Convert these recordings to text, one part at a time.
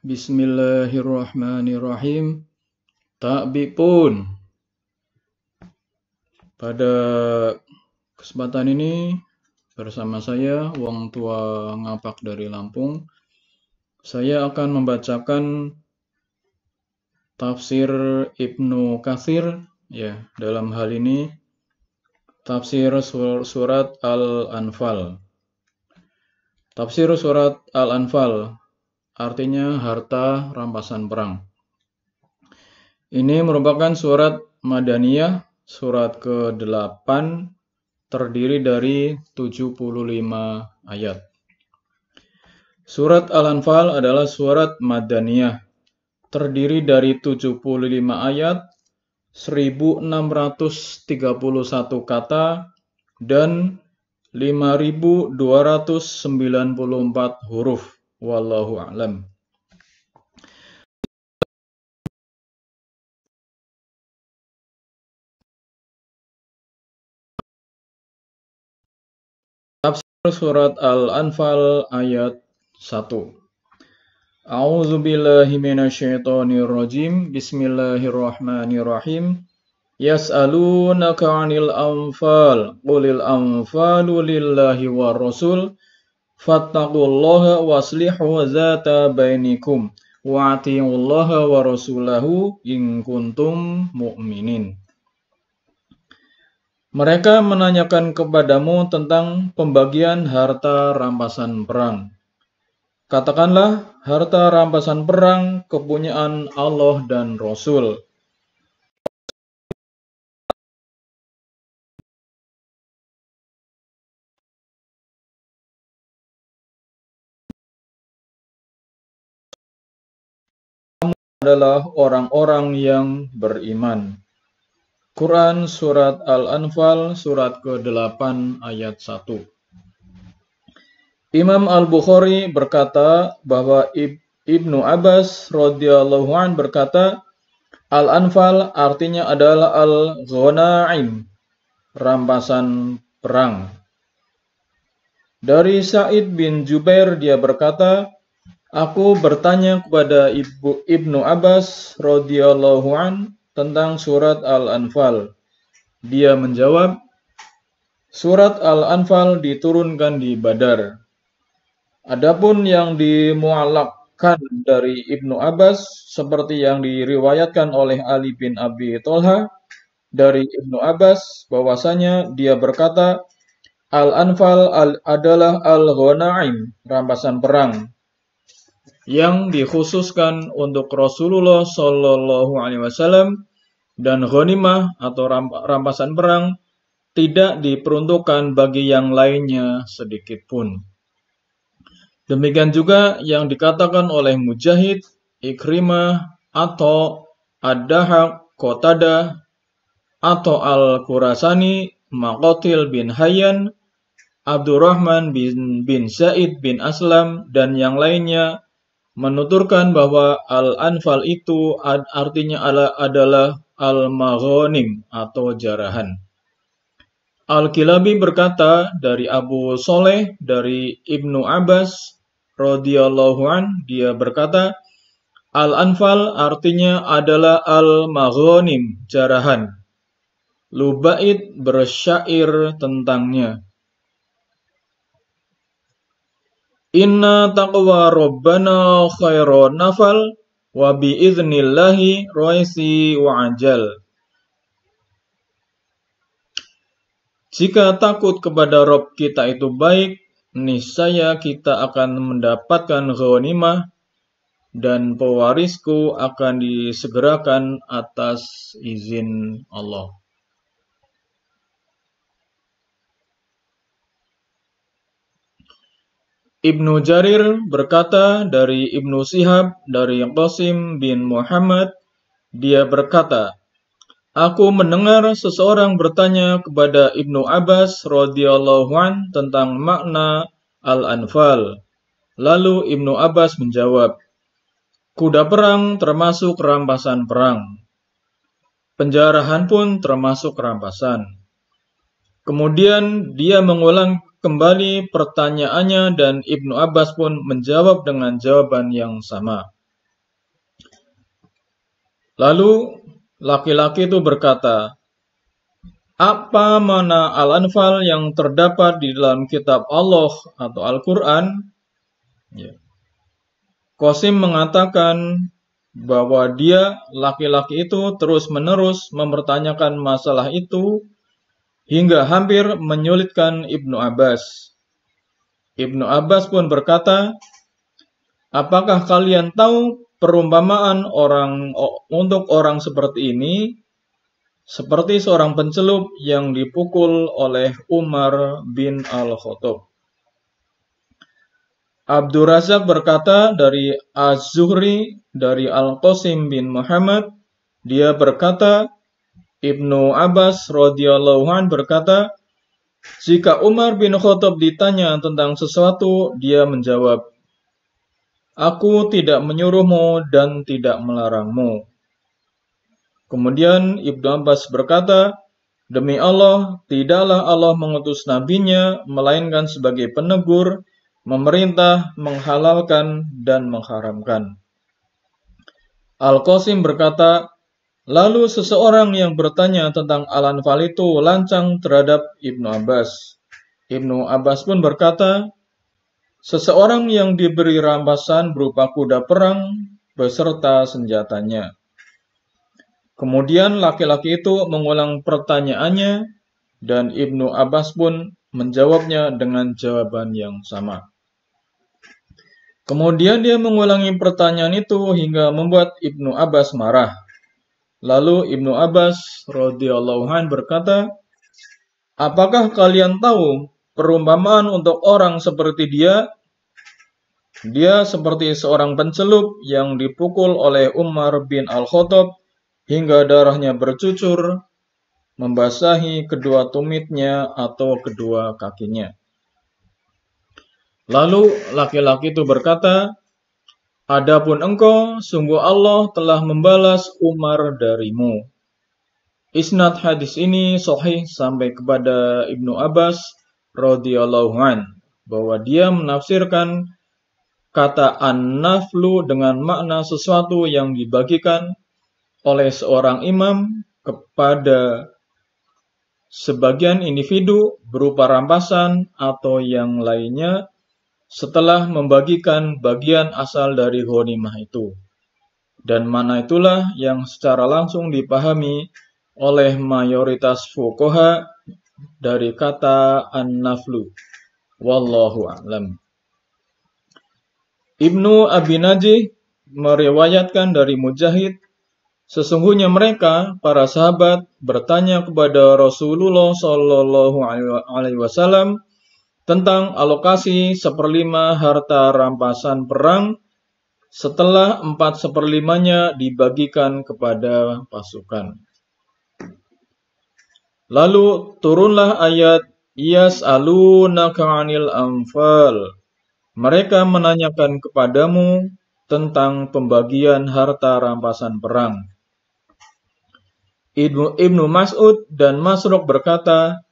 Bismillahirrahmanirrahim. Ta'bipun. Pada kesempatan ini bersama saya Wong Tua Ngapak dari Lampung. Saya akan membacakan tafsir Ibnu Katsir, ya, dalam hal ini tafsir surat Al-Anfal. Tafsir surat Al-Anfal artinya harta rampasan perang. Ini merupakan surat Madaniyah, surat ke-8, terdiri dari 75 ayat. Surat Al-Anfal adalah surat Madaniyah, terdiri dari 75 ayat, 1631 kata, dan 5294 huruf. Wallahu a'lam. Tafsir surat Al-Anfal ayat 1. A'udzu billahi minasyaitonir rajim. Bismillahirrahmanirrahim. Yas'alunaka 'anil anfal. Qulil anfalu lillahi war rasul. Fattaqullaha waslihu dzata bainikum wa atiullaha wa rasulahu in kuntum mu'minin. Mereka menanyakan kepadamu tentang pembagian harta rampasan perang. Katakanlah, harta rampasan perang kepunyaan Allah dan Rasul. Adalah orang-orang yang beriman. Quran Surat Al-Anfal surat ke-8 ayat 1. Imam Al-Bukhari berkata bahwa Ibnu Abbas radhiyallahu an berkata, Al-Anfal artinya adalah Al-Ghanaim, rampasan perang. Dari Sa'id bin Jubair dia berkata, aku bertanya kepada Ibnu Abbas radhiyallahu an tentang surat Al-Anfal. Dia menjawab, surat Al-Anfal diturunkan di Badar. Adapun yang dimu'allaqkan dari Ibnu Abbas seperti yang diriwayatkan oleh Ali bin Abi Thalha dari Ibnu Abbas bahwasanya dia berkata, Al-Anfal adalah Al-Ghanaim, rampasan perang yang dikhususkan untuk Rasulullah Shallallahu Alaihi Wasallam, dan ghanimah atau rampasan perang tidak diperuntukkan bagi yang lainnya sedikit pun. Demikian juga yang dikatakan oleh Mujahid, Ikrimah, atau Ad-Dahaq, Qatadah, atau Al-Qurasani, Maqatil bin Hayyan, Abdurrahman bin Zaid bin Aslam, dan yang lainnya menuturkan bahwa Al-Anfal itu artinya adalah Al-Maghanim atau jarahan. Al-Kilabi berkata dari Abu Soleh dari Ibnu Abbas radhiyallahu an, dia berkata, Al-Anfal artinya adalah Al-Maghanim, jarahan. Lubaid bersyair tentangnya. Inna taqwa rabbana khairon nafal wa biiznillahi raisi wa ajal. Jika takut kepada Rabb kita itu baik, niscaya kita akan mendapatkan ghanimah dan pewarisku akan disegerakan atas izin Allah. Ibnu Jarir berkata dari Ibnu Shihab dari Qasim bin Muhammad, dia berkata, aku mendengar seseorang bertanya kepada Ibnu Abbas radhiyallahu an tentang makna Al-Anfal. Lalu Ibnu Abbas menjawab, kuda perang termasuk rampasan perang. Penjarahan pun termasuk rampasan. Kemudian dia mengulang kembali pertanyaannya dan Ibnu Abbas pun menjawab dengan jawaban yang sama. Lalu laki-laki itu berkata, apa mana Al-Anfal yang terdapat di dalam kitab Allah atau Al-Quran? Ya. Qasim mengatakan bahwa dia, laki-laki itu, terus-menerus mempertanyakan masalah itu hingga hampir menyulitkan Ibnu Abbas. Ibnu Abbas pun berkata, apakah kalian tahu perumpamaan untuk orang seperti ini? Seperti seorang pencelup yang dipukul oleh Umar bin Al-Khattab. Abdur Razak berkata dari Az-Zuhri, dari Al-Qasim bin Muhammad, dia berkata, Ibnu Abbas radhiyallahu anhu berkata, jika Umar bin Khattab ditanya tentang sesuatu, dia menjawab, aku tidak menyuruhmu dan tidak melarangmu. Kemudian Ibnu Abbas berkata, demi Allah, tidaklah Allah mengutus nabinya, melainkan sebagai penegur, memerintah, menghalalkan, dan mengharamkan. Al-Qasim berkata, lalu seseorang yang bertanya tentang Al-Anfal itu lancang terhadap Ibnu Abbas. Ibnu Abbas pun berkata, seseorang yang diberi rampasan berupa kuda perang beserta senjatanya. Kemudian laki-laki itu mengulang pertanyaannya dan Ibnu Abbas pun menjawabnya dengan jawaban yang sama. Kemudian dia mengulangi pertanyaan itu hingga membuat Ibnu Abbas marah. Lalu Ibnu Abbas radhiyallahu anhu berkata, apakah kalian tahu perumpamaan untuk orang seperti dia? Dia seperti seorang pencelup yang dipukul oleh Umar bin Al-Khattab hingga darahnya bercucur, membasahi kedua tumitnya atau kedua kakinya. Lalu laki-laki itu berkata, adapun engkau, sungguh Allah telah membalas Umar darimu. Isnad hadis ini sahih sampai kepada Ibnu Abbas radhiyallahu anhu, bahwa dia menafsirkan kata an-naflu dengan makna sesuatu yang dibagikan oleh seorang imam kepada sebagian individu berupa rampasan atau yang lainnya, setelah membagikan bagian asal dari ghanimah itu. Dan mana itulah yang secara langsung dipahami oleh mayoritas fuqaha dari kata an-naflu. Wallahu a'lam. Ibnu Abi Najih meriwayatkan dari Mujahid, sesungguhnya mereka, para sahabat, bertanya kepada Rasulullah Shallallahu Alaihi Wasallam tentang alokasi 1/5 harta rampasan perang setelah 4/5-nya dibagikan kepada pasukan. Lalu turunlah ayat Yas'alunaka 'anil anfal. Mereka menanyakan kepadamu tentang pembagian harta rampasan perang. Ibnu Mas'ud dan Masruq berkata,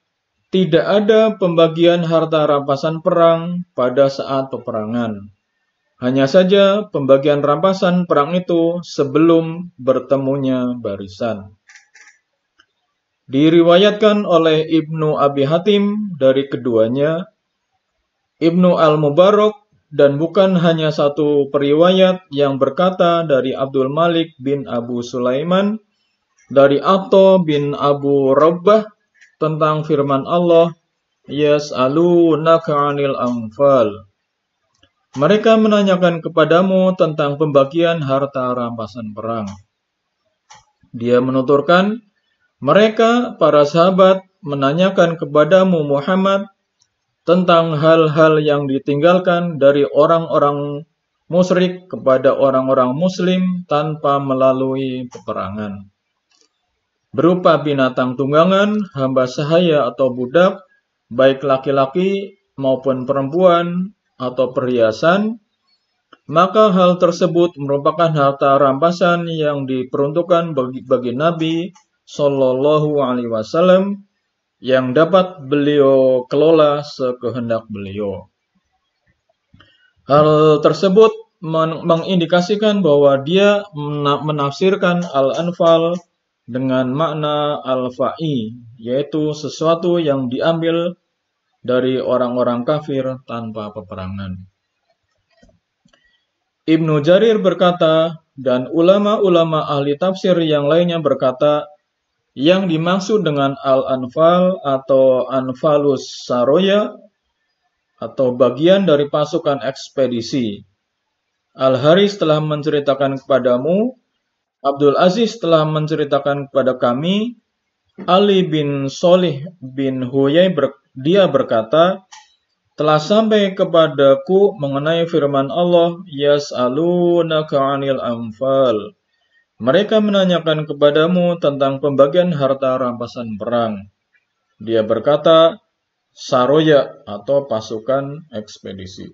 tidak ada pembagian harta rampasan perang pada saat peperangan. Hanya saja pembagian rampasan perang itu sebelum bertemunya barisan. Diriwayatkan oleh Ibnu Abi Hatim dari keduanya, Ibnu Al-Mubarak, dan bukan hanya satu periwayat yang berkata dari Abdul Malik bin Abu Sulaiman, dari Atha bin Abu Rabbah, tentang firman Allah, Yas'alunaka 'anil anfal. Mereka menanyakan kepadamu tentang pembagian harta rampasan perang. Dia menuturkan, mereka, para sahabat, menanyakan kepadamu Muhammad tentang hal-hal yang ditinggalkan dari orang-orang musyrik kepada orang-orang muslim tanpa melalui peperangan. Berupa binatang tunggangan, hamba sahaya atau budak, baik laki-laki maupun perempuan atau perhiasan, maka hal tersebut merupakan harta rampasan yang diperuntukkan bagi Nabi Shallallahu Alaihi Wasallam yang dapat beliau kelola sekehendak beliau. Hal tersebut mengindikasikan bahwa dia menafsirkan Al-Anfal dengan makna al-fa'i, yaitu sesuatu yang diambil dari orang-orang kafir tanpa peperangan. Ibnu Jarir berkata, dan ulama-ulama ahli tafsir yang lainnya berkata, yang dimaksud dengan Al-Anfal atau Anfalus Saroya atau bagian dari pasukan ekspedisi. Al-Haris telah menceritakan kepadamu, Abdul Aziz telah menceritakan kepada kami, Ali bin Solih bin Huyai dia berkata, telah sampai kepadaku mengenai firman Allah, Yas'alunaka 'anil anfal. Mereka menanyakan kepadamu tentang pembagian harta rampasan perang. Dia berkata, Saroya atau pasukan ekspedisi.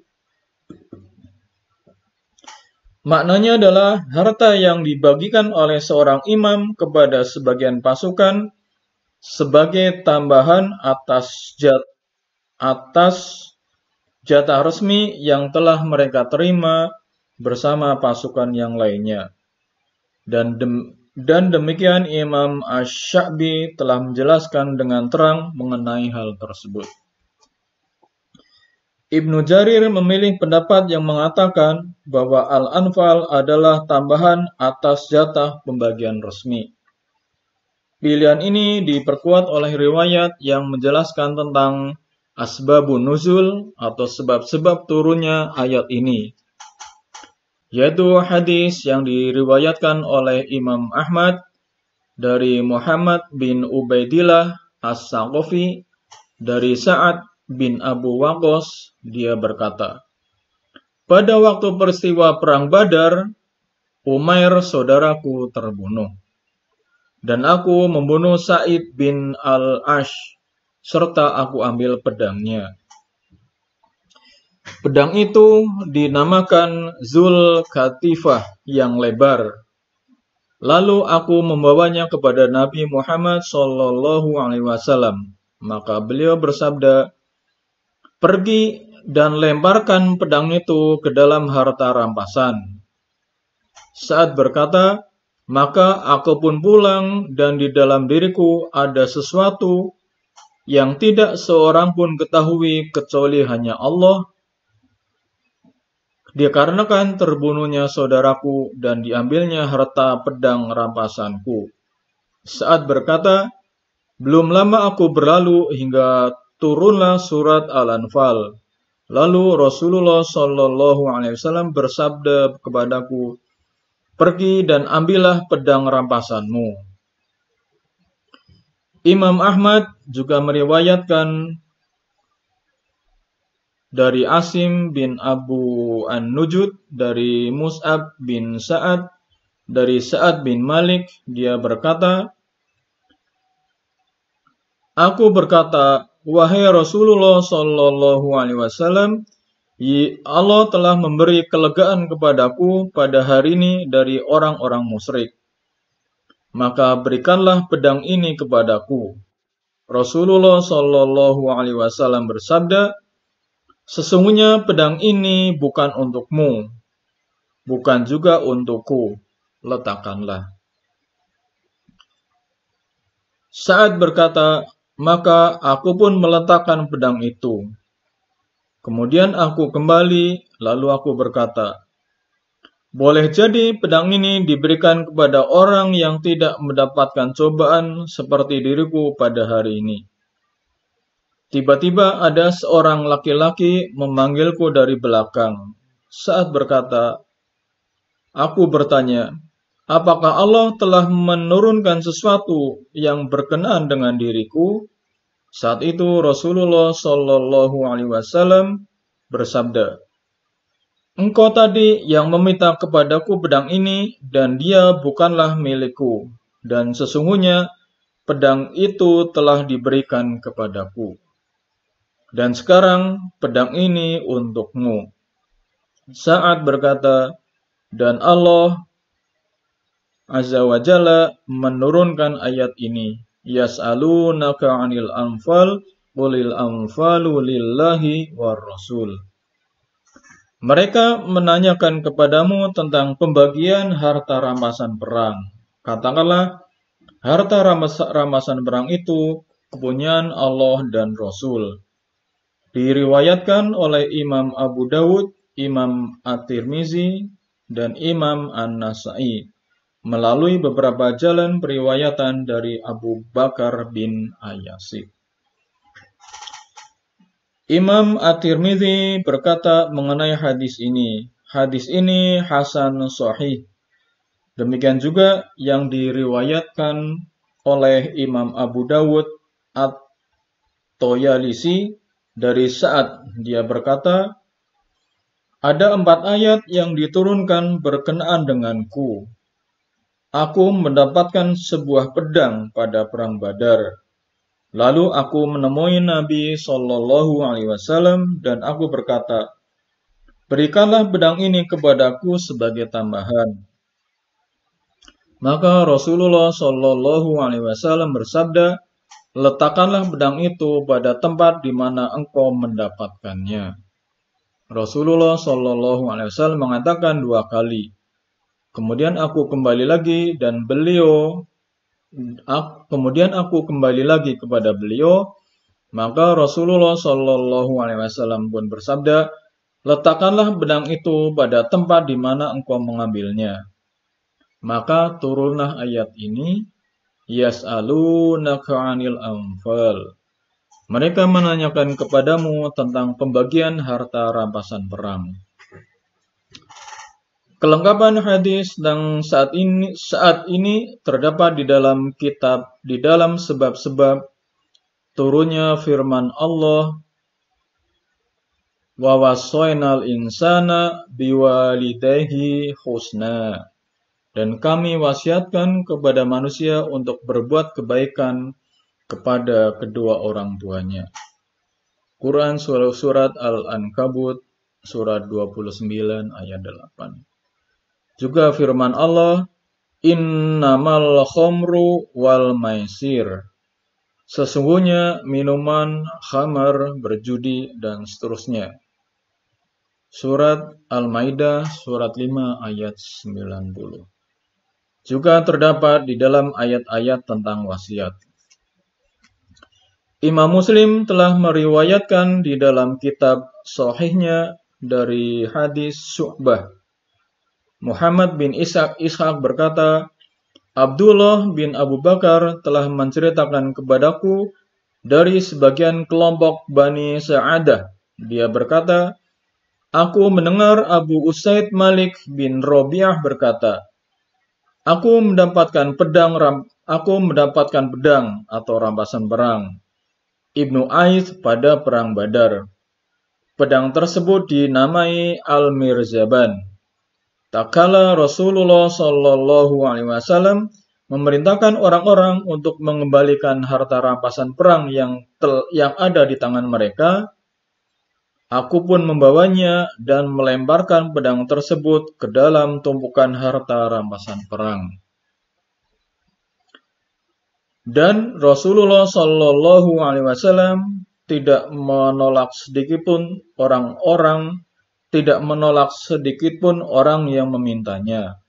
Maknanya adalah harta yang dibagikan oleh seorang imam kepada sebagian pasukan sebagai tambahan atas jatah resmi yang telah mereka terima bersama pasukan yang lainnya. Dan demikian Imam Asy-Sya'bi telah menjelaskan dengan terang mengenai hal tersebut. Ibnu Jarir memilih pendapat yang mengatakan bahwa Al-Anfal adalah tambahan atas jatah pembagian resmi. Pilihan ini diperkuat oleh riwayat yang menjelaskan tentang asbabun nuzul atau sebab-sebab turunnya ayat ini, yaitu hadis yang diriwayatkan oleh Imam Ahmad dari Muhammad bin Ubaidillah As-Saqafi dari Sa'ad bin Abu Waqqas. Dia berkata, pada waktu peristiwa perang Badar, Umair saudaraku terbunuh, dan aku membunuh Sa'id bin Al-Ash, serta aku ambil pedangnya. Pedang itu dinamakan Zul Katifah yang lebar. Lalu aku membawanya kepada Nabi Muhammad SAW. Maka beliau bersabda, pergi dan lemparkan pedang itu ke dalam harta rampasan. Sa'ad berkata, maka aku pun pulang dan di dalam diriku ada sesuatu yang tidak seorang pun ketahui kecuali hanya Allah. Dikarenakan terbunuhnya saudaraku dan diambilnya harta pedang rampasanku. Sa'ad berkata, belum lama aku berlalu hingga turunlah surat Al-Anfal. Lalu Rasulullah SAW bersabda kepadaku, pergi dan ambillah pedang rampasanmu. Imam Ahmad juga meriwayatkan dari Asim bin Abu An-Nujud, dari Mus'ab bin Sa'ad, dari Sa'ad bin Malik, dia berkata, aku berkata, wahai Rasulullah SAW, Allah telah memberi kelegaan kepadaku pada hari ini dari orang-orang musyrik. Maka berikanlah pedang ini kepadaku. Rasulullah SAW bersabda, sesungguhnya pedang ini bukan untukmu, bukan juga untukku. Letakkanlah. Sa'ad berkata, maka aku pun meletakkan pedang itu. Kemudian aku kembali, lalu aku berkata, boleh jadi pedang ini diberikan kepada orang yang tidak mendapatkan cobaan seperti diriku pada hari ini. Tiba-tiba ada seorang laki-laki memanggilku dari belakang. Sa'ad berkata, aku bertanya, apakah Allah telah menurunkan sesuatu yang berkenaan dengan diriku? Saat itu Rasulullah SAW bersabda, engkau tadi yang meminta kepadaku pedang ini, dan dia bukanlah milikku, dan sesungguhnya pedang itu telah diberikan kepadaku. Dan sekarang pedang ini untukmu. Sa'ad berkata, dan Allah Azza wa Jalla menurunkan ayat ini, Yas'alunaka 'anil anfal, qulil anfalu lillahi war rasul. Mereka menanyakan kepadamu tentang pembagian harta rampasan perang. Katakanlah, harta rampasan perang itu kepunyaan Allah dan Rasul. Diriwayatkan oleh Imam Abu Dawud, Imam At-Tirmizi, dan Imam An-Nasa'i melalui beberapa jalan periwayatan dari Abu Bakar bin Ayyasib. Imam At-Tirmizi berkata mengenai hadis ini hasan sahih. Demikian juga yang diriwayatkan oleh Imam Abu Dawud At-Toyalisi dari Sa'ad. Dia berkata, ada 4 ayat yang diturunkan berkenaan denganku. Aku mendapatkan sebuah pedang pada perang Badar. Lalu aku menemui Nabi SAW dan aku berkata, berikanlah pedang ini kepadaku sebagai tambahan. Maka Rasulullah SAW bersabda, letakkanlah pedang itu pada tempat di mana engkau mendapatkannya. Rasulullah SAW mengatakan 2 kali. Kemudian aku kembali lagi kepada beliau, maka Rasulullah SAW pun bersabda, letakkanlah pedang itu pada tempat di mana engkau mengambilnya. Maka turunlah ayat ini, yas'alunaka 'anil anfal. Mereka menanyakan kepadamu tentang pembagian harta rampasan perang. Kelengkapan hadis dan saat ini terdapat di dalam sebab-sebab turunnya firman Allah, wa wassaynal insana biwalidayhi husna. Dan kami wasiatkan kepada manusia untuk berbuat kebaikan kepada kedua orang tuanya. Quran surat Al-Ankabut surat 29 ayat 8. Juga firman Allah, innamal khamru wal maisir. Sesungguhnya minuman, khamar, berjudi, dan seterusnya. Surat Al-Maidah surat 5 ayat 90. Juga terdapat di dalam ayat-ayat tentang wasiat. Imam Muslim telah meriwayatkan di dalam kitab sahihnya dari hadis Syu'bah. Muhammad bin Ishaq berkata, Abdullah bin Abu Bakar telah menceritakan kepadaku dari sebagian kelompok Bani Sa'adah. Dia berkata, aku mendengar Abu Usaid Malik bin Robiah berkata, aku mendapatkan pedang atau rampasan perang Ibnu Ais pada perang Badar. Pedang tersebut dinamai Al-Mirzaban. Tak kala Rasulullah SAW memerintahkan orang-orang untuk mengembalikan harta rampasan perang yang ada di tangan mereka, aku pun membawanya dan melemparkan pedang tersebut ke dalam tumpukan harta rampasan perang. Dan Rasulullah SAW tidak menolak sedikitpun orang yang memintanya.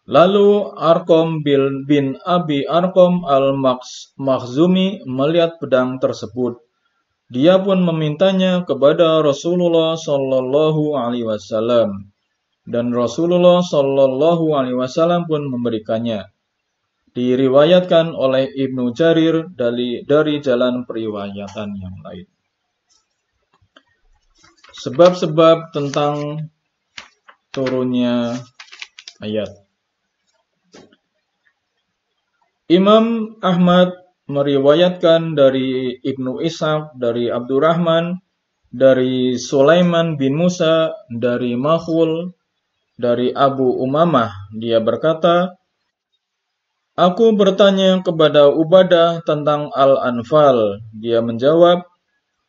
Lalu Arqam bin Abi Arqam al-Makhzumi melihat pedang tersebut. Dia pun memintanya kepada Rasulullah SAW, dan Rasulullah SAW pun memberikannya. Diriwayatkan oleh Ibnu Jarir dari jalan periwayatan yang lain. Sebab-sebab tentang turunnya ayat. Imam Ahmad meriwayatkan dari Ibnu Ishaq, dari Abdurrahman, dari Sulaiman bin Musa, dari Makhul, dari Abu Umamah. Dia berkata, aku bertanya kepada Ubadah tentang Al-Anfal. Dia menjawab,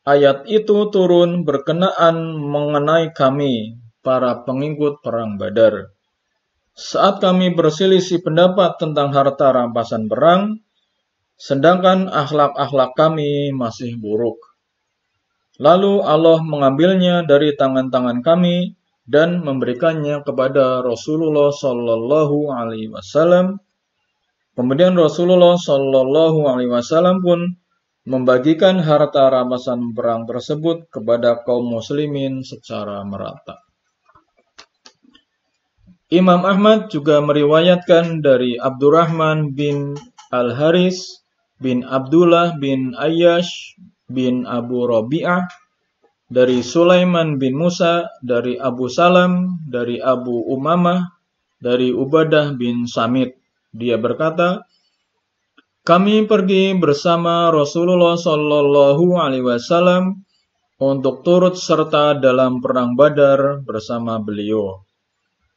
ayat itu turun berkenaan mengenai kami, para pengikut perang Badar. Saat kami berselisih pendapat tentang harta rampasan perang, sedangkan akhlak-akhlak kami masih buruk. Lalu Allah mengambilnya dari tangan-tangan kami dan memberikannya kepada Rasulullah Shallallahu Alaihi Wasallam. Kemudian Rasulullah Shallallahu Alaihi Wasallam pun membagikan harta rampasan perang tersebut kepada kaum muslimin secara merata. Imam Ahmad juga meriwayatkan dari Abdurrahman bin Al-Haris bin Abdullah bin Ayyash bin Abu Rabi'ah, dari Sulaiman bin Musa, dari Abu Salam, dari Abu Umamah, dari Ubadah bin Samit. Dia berkata, kami pergi bersama Rasulullah Shallallahu Alaihi Wasallam untuk turut serta dalam perang Badar bersama beliau.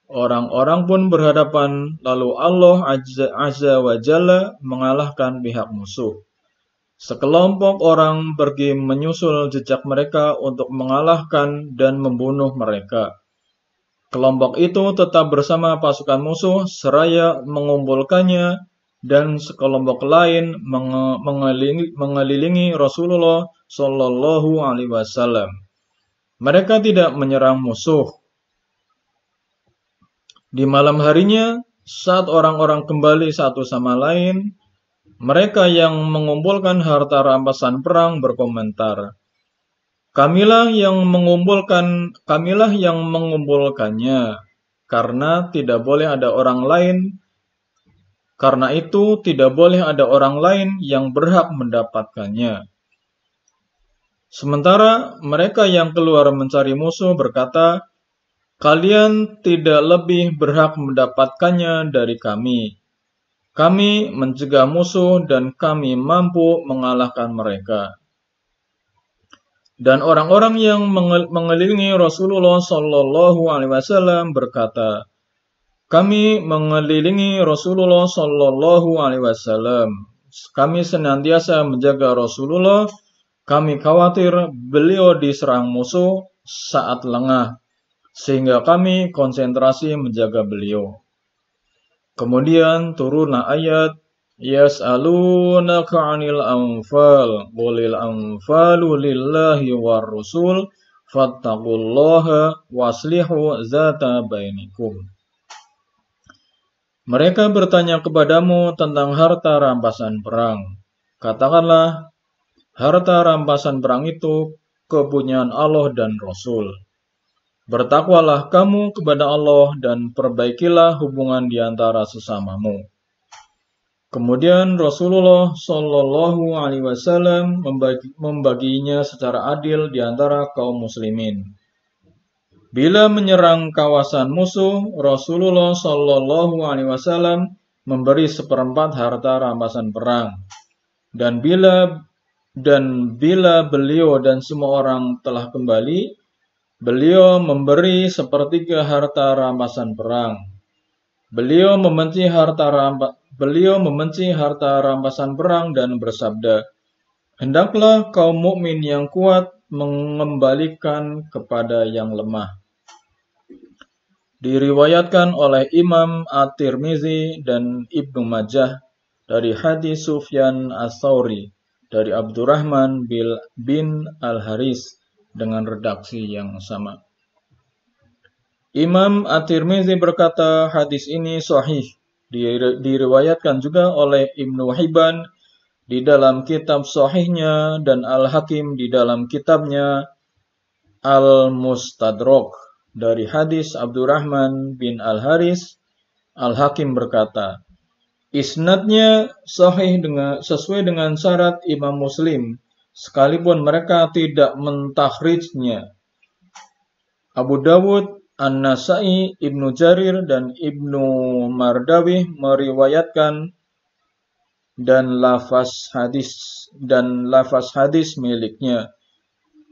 Orang-orang pun berhadapan, lalu Allah Azza wa Jalla mengalahkan pihak musuh. Sekelompok orang pergi menyusul jejak mereka untuk mengalahkan dan membunuh mereka. Kelompok itu tetap bersama pasukan musuh seraya mengumpulkannya, dan sekelompok lain mengelilingi Rasulullah Shallallahu Alaihi Wasallam. Mereka tidak menyerang musuh. Di malam harinya, saat orang-orang kembali satu sama lain, mereka yang mengumpulkan harta rampasan perang berkomentar, Kamilah yang mengumpulkannya, karena tidak boleh ada orang lain. Karena itu tidak boleh ada orang lain yang berhak mendapatkannya. Sementara mereka yang keluar mencari musuh berkata, kalian tidak lebih berhak mendapatkannya dari kami. Kami mencegah musuh dan kami mampu mengalahkan mereka. Dan orang-orang yang mengelilingi Rasulullah Shallallahu Alaihi Wasallam berkata, kami mengelilingi Rasulullah Shallallahu Alaihi Wasallam. Kami senantiasa menjaga Rasulullah. Kami khawatir beliau diserang musuh saat lengah, sehingga kami konsentrasi menjaga beliau. Kemudian turunlah ayat, Yas'alunaka 'anil anfal, qulil anfalu lillahi war rasul, fattaqullaha waslihu zata bainikum. Mereka bertanya kepadamu tentang harta rampasan perang. Katakanlah, harta rampasan perang itu kepunyaan Allah dan Rasul. Bertakwalah kamu kepada Allah dan perbaikilah hubungan di antara sesamamu. Kemudian Rasulullah Shallallahu Alaihi Wasallam membaginya secara adil di antara kaum muslimin. Bila menyerang kawasan musuh, Rasulullah Shallallahu Alaihi Wasallam memberi 1/4 harta rampasan perang. Dan bila beliau dan semua orang telah kembali, beliau memberi 1/3 harta rampasan perang. Beliau membenci harta rampasan perang dan bersabda, hendaklah kaum mukmin yang kuat mengembalikan kepada yang lemah. Diriwayatkan oleh Imam At-Tirmizi dan Ibnu Majah dari hadis Sufyan Ats-Tsauri dari Abdurrahman bin Al-Haris dengan redaksi yang sama. Imam At-Tirmizi berkata hadis ini sahih. Diriwayatkan juga oleh Ibnu Hibban di dalam kitab sahihnya dan Al-Hakim di dalam kitabnya Al-Mustadrak dari hadis Abdurrahman bin Al-Haris. Al-Hakim berkata, isnadnya sahih sesuai dengan syarat Imam Muslim, sekalipun mereka tidak mentakhrijnya. Abu Dawud, An-Nasai, Ibnu Jarir, dan Ibnu Mardawih meriwayatkan dan lafaz hadis miliknya.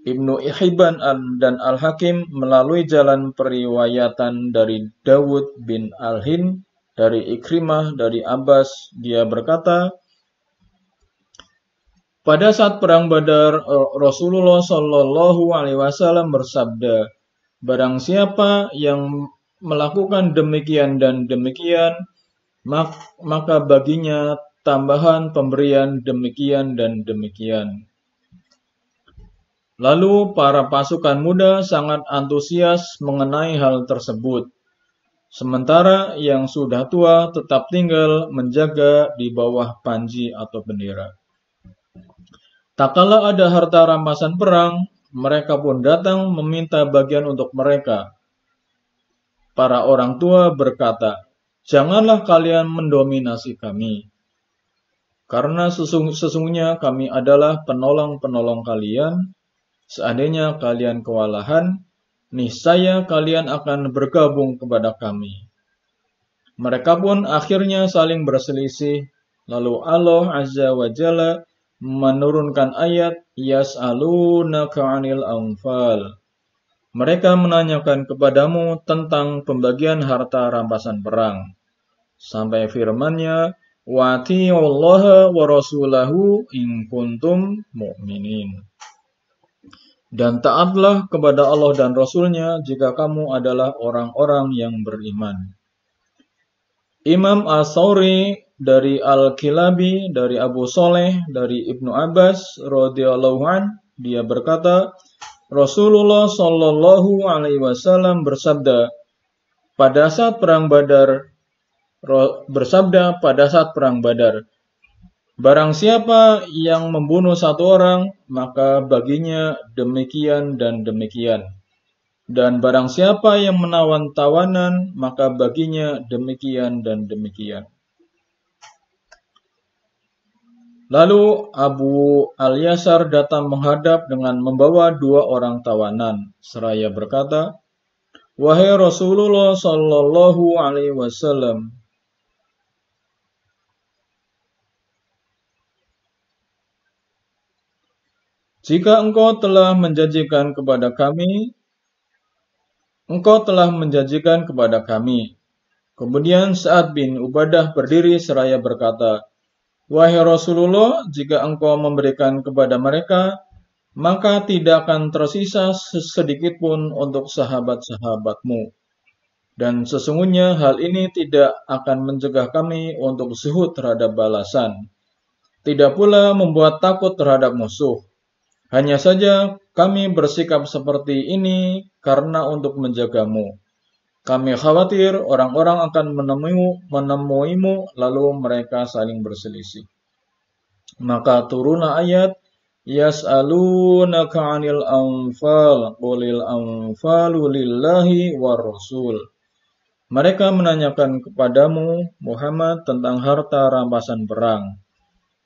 Ibnu Hibban dan Al-Hakim melalui jalan periwayatan dari Dawud bin Al-Hin dari Ikrimah dari Abbas, dia berkata, pada saat perang Badar, Rasulullah Shallallahu Alaihi Wasallam bersabda, barang siapa yang melakukan demikian dan demikian, maka baginya tambahan pemberian demikian dan demikian. Lalu para pasukan muda sangat antusias mengenai hal tersebut. Sementara yang sudah tua tetap tinggal menjaga di bawah panji atau bendera. Tak kala ada harta rampasan perang, mereka pun datang meminta bagian untuk mereka. Para orang tua berkata, "Janganlah kalian mendominasi kami, karena sesungguhnya kami adalah penolong-penolong kalian. Seandainya kalian kewalahan, niscaya kalian akan bergabung kepada kami." Mereka pun akhirnya saling berselisih. Lalu Allah Azza wa Jalla menurunkan ayat Yas'alunaka 'anil anfal. Mereka menanyakan kepadamu tentang pembagian harta rampasan perang. Sampai firman-Nya, wa ati'ullaha wa rasulahu in kuntum mu'minin. Dan taatlah kepada Allah dan Rasul-Nya jika kamu adalah orang-orang yang beriman. Imam As-Sauri dari Al-Kilabi, dari Abu Soleh, dari Ibnu Abbas radhiyallahu an, dia berkata, Rasulullah Shallallahu alaihi wasallam bersabda pada saat perang Badar, barang siapa yang membunuh satu orang, maka baginya demikian dan demikian. Dan barang siapa yang menawan tawanan, maka baginya demikian dan demikian. Lalu Abu Al-Yasar datang menghadap dengan membawa 2 orang tawanan. Seraya berkata, "Wahai Rasulullah Sallallahu Alaihi Wasallam, jika engkau telah menjanjikan kepada kami, Kemudian Sa'ad bin Ubadah berdiri seraya berkata, "Wahai Rasulullah, jika engkau memberikan kepada mereka, maka tidak akan tersisa sedikit pun untuk sahabat-sahabatmu. Dan sesungguhnya hal ini tidak akan mencegah kami untuk zuhud terhadap balasan. Tidak pula membuat takut terhadap musuh. Hanya saja kami bersikap seperti ini karena untuk menjagamu. Kami khawatir orang-orang akan menemuimu lalu mereka saling berselisih." Maka turunlah ayat Yas'alunaka 'anil anfal qulil anfalu lillahi war rasul. Mereka menanyakan kepadamu Muhammad tentang harta rampasan perang.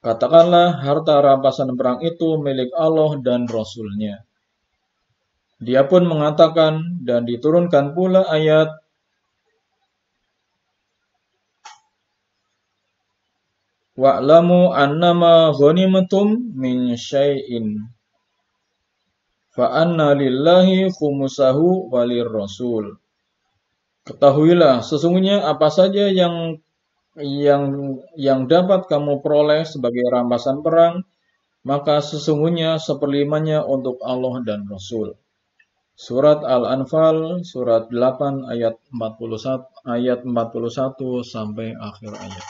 Katakanlah harta rampasan perang itu milik Allah dan Rasul-Nya. Dia pun mengatakan, dan diturunkan pula ayat wa'lamu annama ghanimatum min syai'in fa anna lillahi khumusahu walir rasul. Ketahuilah sesungguhnya apa saja yang dapat kamu peroleh sebagai rampasan perang, maka sesungguhnya 1/5-nya untuk Allah dan Rasul. Surat Al-Anfal, surat 8 ayat 41 sampai akhir ayat.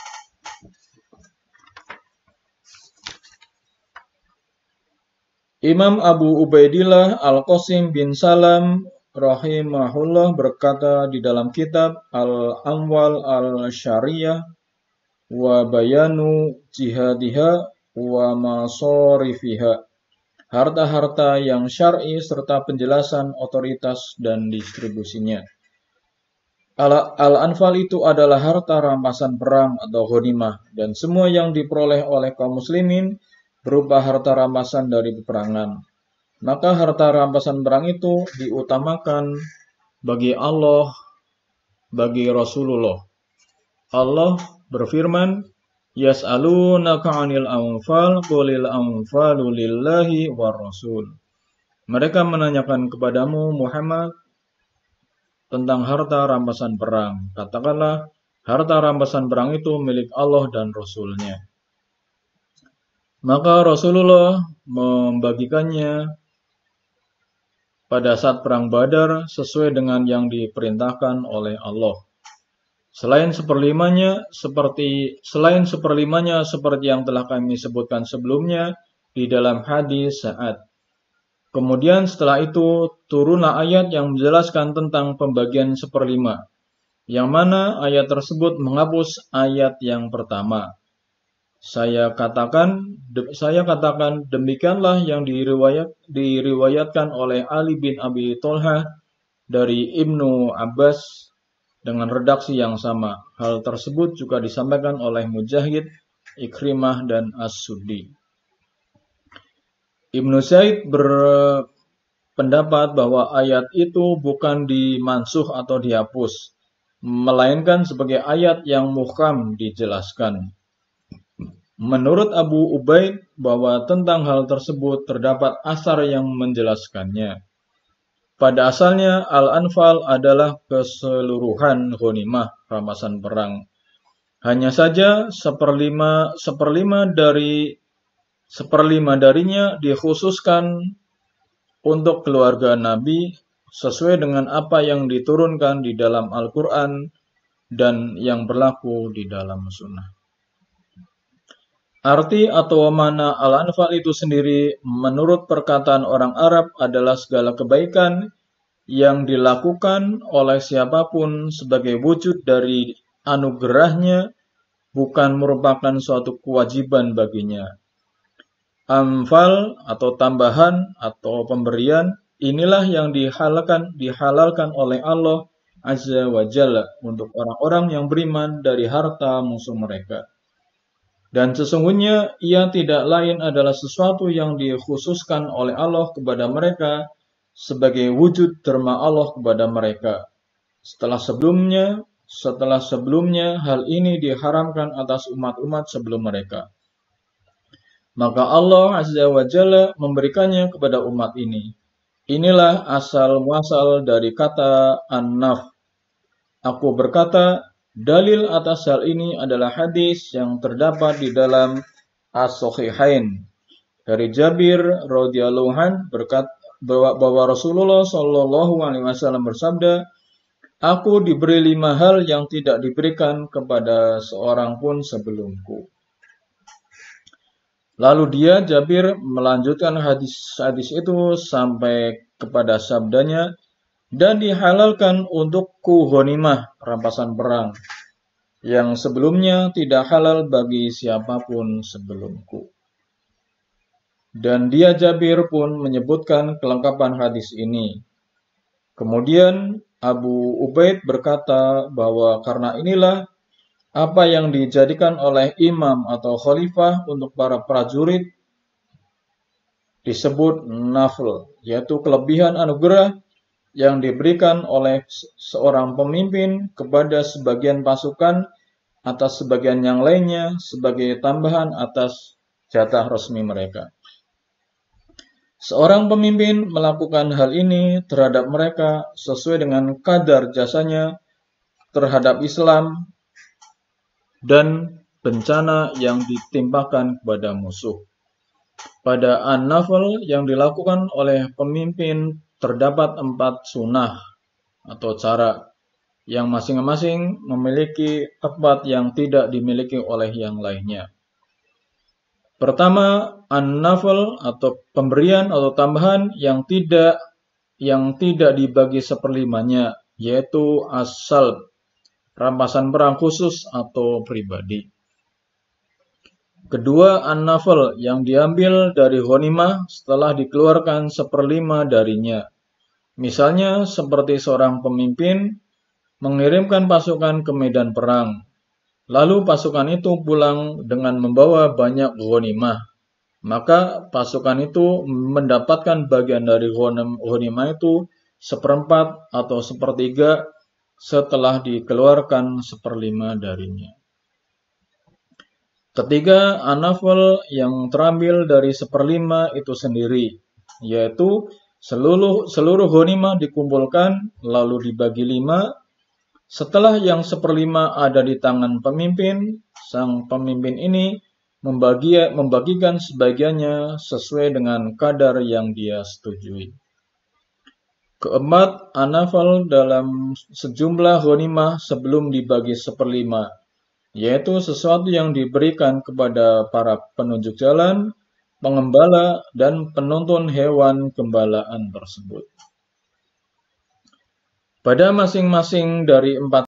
Imam Abu Ubaidillah Al-Qasim bin Salam rahimahullah berkata di dalam kitab Al-Amwal Al-Syariyah wa bayanu jihadiha wa masorifiha, harta-harta yang syar'i serta penjelasan otoritas dan distribusinya. Al-Anfal itu adalah harta rampasan perang atau ghanimah, dan semua yang diperoleh oleh kaum muslimin berupa harta rampasan dari peperangan. Maka harta rampasan perang itu diutamakan bagi Allah, bagi Rasulullah. Allah berfirman, Yas'alunaka 'anil anfal qulil anfalu lillahi war rasul. Mereka menanyakan kepadamu Muhammad tentang harta rampasan perang. Katakanlah, harta rampasan perang itu milik Allah dan Rasul-Nya. Maka Rasulullah membagikannya pada saat perang Badar sesuai dengan yang diperintahkan oleh Allah. Selain seperlimanya seperti yang telah kami sebutkan sebelumnya di dalam hadis Sa'ad. Kemudian setelah itu turunlah ayat yang menjelaskan tentang pembagian 1/5, yang mana ayat tersebut menghapus ayat yang pertama. Saya katakan demikianlah yang diriwayatkan oleh Ali bin Abi Thalhah dari Ibnu Abbas dengan redaksi yang sama. Hal tersebut juga disampaikan oleh Mujahid, Ikrimah, dan As-Suddi. Ibnu Zaid berpendapat bahwa ayat itu bukan dimansuh atau dihapus, melainkan sebagai ayat yang muhkam dijelaskan. Menurut Abu Ubaid bahwa tentang hal tersebut terdapat asar yang menjelaskannya. Pada asalnya Al-Anfal adalah keseluruhan ghanimah, rampasan perang. Hanya saja seperlima darinya dikhususkan untuk keluarga Nabi sesuai dengan apa yang diturunkan di dalam Al-Quran dan yang berlaku di dalam sunnah. Arti atau makna Al-Anfal itu sendiri menurut perkataan orang Arab adalah segala kebaikan yang dilakukan oleh siapapun sebagai wujud dari anugerahnya, bukan merupakan suatu kewajiban baginya. Amfal atau tambahan atau pemberian, inilah yang dihalalkan oleh Allah Azza wa Jalla untuk orang-orang yang beriman dari harta musuh mereka. Dan sesungguhnya ia tidak lain adalah sesuatu yang dikhususkan oleh Allah kepada mereka sebagai wujud derma Allah kepada mereka. Setelah sebelumnya hal ini diharamkan atas umat-umat sebelum mereka. Maka Allah Azza wa Jalla memberikannya kepada umat ini. Inilah asal muasal dari kata an-naf. Aku berkata, dalil atas hal ini adalah hadis yang terdapat di dalam As-Sahihain dari Jabir radhiyallahu anhu berkata bahwa Rasulullah Shallallahu alaihi wasallam bersabda, aku diberi 5 hal yang tidak diberikan kepada seorang pun sebelumku. Lalu Jabir melanjutkan hadis itu sampai kepada sabdanya, dan dihalalkan untukku ghanimah, rampasan perang, yang sebelumnya tidak halal bagi siapapun sebelumku. Dan Jabir pun menyebutkan kelengkapan hadis ini. Kemudian Abu Ubaid berkata bahwa karena inilah apa yang dijadikan oleh imam atau khalifah untuk para prajurit disebut nafl, yaitu kelebihan anugerah yang diberikan oleh seorang pemimpin kepada sebagian pasukan atas sebagian yang lainnya sebagai tambahan atas jatah resmi mereka. Seorang pemimpin melakukan hal ini terhadap mereka sesuai dengan kadar jasanya terhadap Islam dan bencana yang ditimpakan kepada musuh. Pada an-nafl yang dilakukan oleh pemimpin terdapat 4 sunnah atau cara yang masing-masing memiliki tempat yang tidak dimiliki oleh yang lainnya. Pertama, an-nafl atau pemberian atau tambahan yang tidak dibagi 1/5-nya, yaitu as-salb, rampasan perang khusus atau pribadi. Kedua, an-nafl yang diambil dari ghanimah setelah dikeluarkan 1/5 darinya. Misalnya seperti seorang pemimpin mengirimkan pasukan ke medan perang. Lalu pasukan itu pulang dengan membawa banyak ghanimah. Maka pasukan itu mendapatkan bagian dari ghanimah itu 1/4 atau 1/3 setelah dikeluarkan 1/5 darinya. Ketiga, an-nafl yang terambil dari 1/5 itu sendiri, yaitu seluruh ghanimah dikumpulkan lalu dibagi 5. Setelah yang 1/5 ada di tangan pemimpin, sang pemimpin ini membagikan sebagiannya sesuai dengan kadar yang dia setujui. Keempat, an-nafl dalam sejumlah ghanimah sebelum dibagi 1/5, yaitu sesuatu yang diberikan kepada para penunjuk jalan pengembala, dan penuntun hewan gembalaan tersebut. Pada masing-masing dari 4